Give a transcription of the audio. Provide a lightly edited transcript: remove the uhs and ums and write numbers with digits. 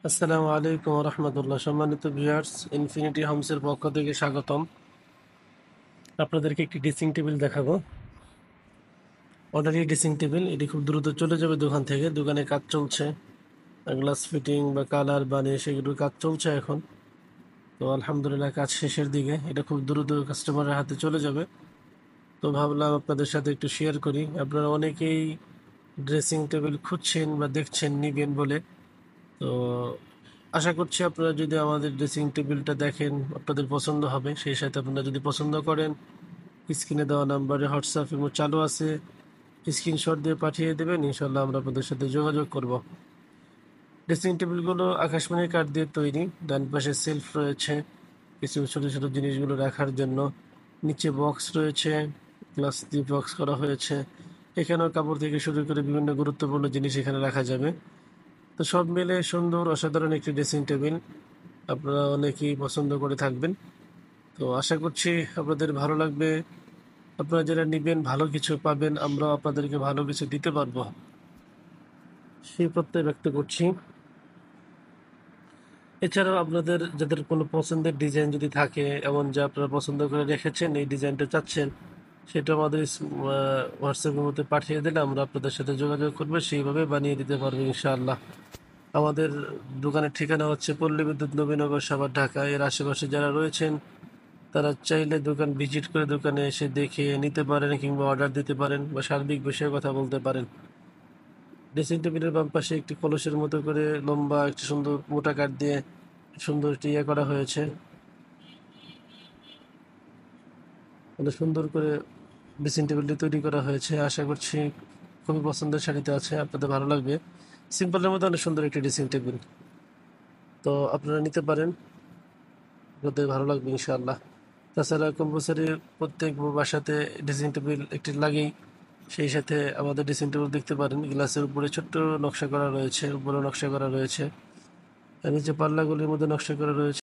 আসসালামু আলাইকুম রহমতুল্লাহ। সম্মানিত ভিউয়ার্স, ইনফিনিটি হোমসের পক্ষ থেকে স্বাগতম। আপনাদেরকে একটি ড্রেসিং টেবিল দেখাবো। অর্ডারি ড্রেসিং টেবিল, এটি খুব দ্রুত চলে যাবে দোকান থেকে। দোকানে কাজ চলছে, গ্লাস ফিটিং বা কালার বানিয়ে সেগুলোর কাজ চলছে এখন। তো আলহামদুলিল্লাহ কাজ শেষের দিকে, এটা খুব দ্রুত কাস্টমারের হাতে চলে যাবে। তো ভাবলাম আপনাদের সাথে একটু শেয়ার করি। আপনারা অনেকেই ড্রেসিং টেবিল খুঁজছেন বা দেখছেন নিবেন বলে। তো আশা করছি আপনারা যদি আমাদের ড্রেসিং টেবিলটা দেখেন আপনাদের পছন্দ হবে। সেই সাথে আপনারা যদি পছন্দ করেন, স্ক্রিনে দেওয়া নাম্বারে হোয়াটসঅ্যাপ এবং চালু আছে, স্ক্রিনশট দিয়ে পাঠিয়ে দেবেন। ইনশাল্লাহ আমরা আপনাদের সাথে যোগাযোগ করব। ড্রেসিং টেবিলগুলো আকাশমণি কাঠ দিয়ে তৈরি। ডান পাশে সেলফ রয়েছে কিছু ছোট ছোট জিনিসগুলো রাখার জন্য। নিচে বক্স রয়েছে, গ্লাস দিয়ে বক্স করা হয়েছে। এখানেও কাপড় থেকে শুরু করে বিভিন্ন গুরুত্বপূর্ণ জিনিস এখানে রাখা যাবে। তো সব মিলে সুন্দর অসাধারণ একটি ড্রেসিং টেবিল, আপনারা অনেকেই পছন্দ করে থাকবেন। তো আশা করছি আপনাদের ভালো লাগবে। আপনারা যারা নেবেন ভালো কিছু পাবেন, আমরাও আপনাদেরকে ভালো কিছু দিতে পারবো সেই প্রত্যয় ব্যক্ত করছি। এছাড়াও আপনাদের যাদের কোনো পছন্দের ডিজাইন যদি থাকে, এমন যে আপনারা পছন্দ করে রেখেছেন, এই ডিজাইনটা চাচ্ছেন, সেটা আমাদের হোয়াটসঅ্যাপের মধ্যে পাঠিয়ে দিলে আমরা আপনাদের সাথে যোগাযোগ করবো, সেইভাবে বানিয়ে দিতে পারবো ইনশাআল্লাহ। আমাদের দোকানের ঠিকানা হচ্ছে পল্লী বিদ্যুৎ নবীনগর, সাভার, ঢাকা। এর আশেপাশে যারা রয়েছেন তারা চাইলে দোকান ভিজিট করে দোকানে এসে দেখে নিতে পারেন, কিংবা অর্ডার দিতে পারেন বা সার্বিক বিষয়ে কথা বলতে পারেন। ড্রেসিং টেবিলের বাম পাশে একটি কলসের মতো করে লম্বা একটি সুন্দর মোটা কাঠ দিয়ে সুন্দর একটি ইয়ে করা হয়েছে। মানে সুন্দর করে ড্রেসিং টেবিলটি তৈরি করা হয়েছে। আশা করছি খুবই পছন্দের শাড়িতে আছে, আপনাদের ভালো লাগবে। সিম্পলের মধ্যে অনেক সুন্দর একটি ড্রেসিং টেবিল। তো আপনারা নিতে পারেন, আপনাদের ভালো লাগবে ইনশাআল্লাহ। তাছাড়া কম্পালসারি প্রত্যেক বাসাতে ড্রেসিং টেবিল একটি লাগেই। সেই সাথে আমাদের ড্রেসিং টেবিল দেখতে পারেন, গ্লাসের উপরে ছোট্ট নকশা করা রয়েছে, উপরে নকশা করা রয়েছে, আর নিচে পাল্লাগুলির মধ্যে নকশা করা রয়েছে।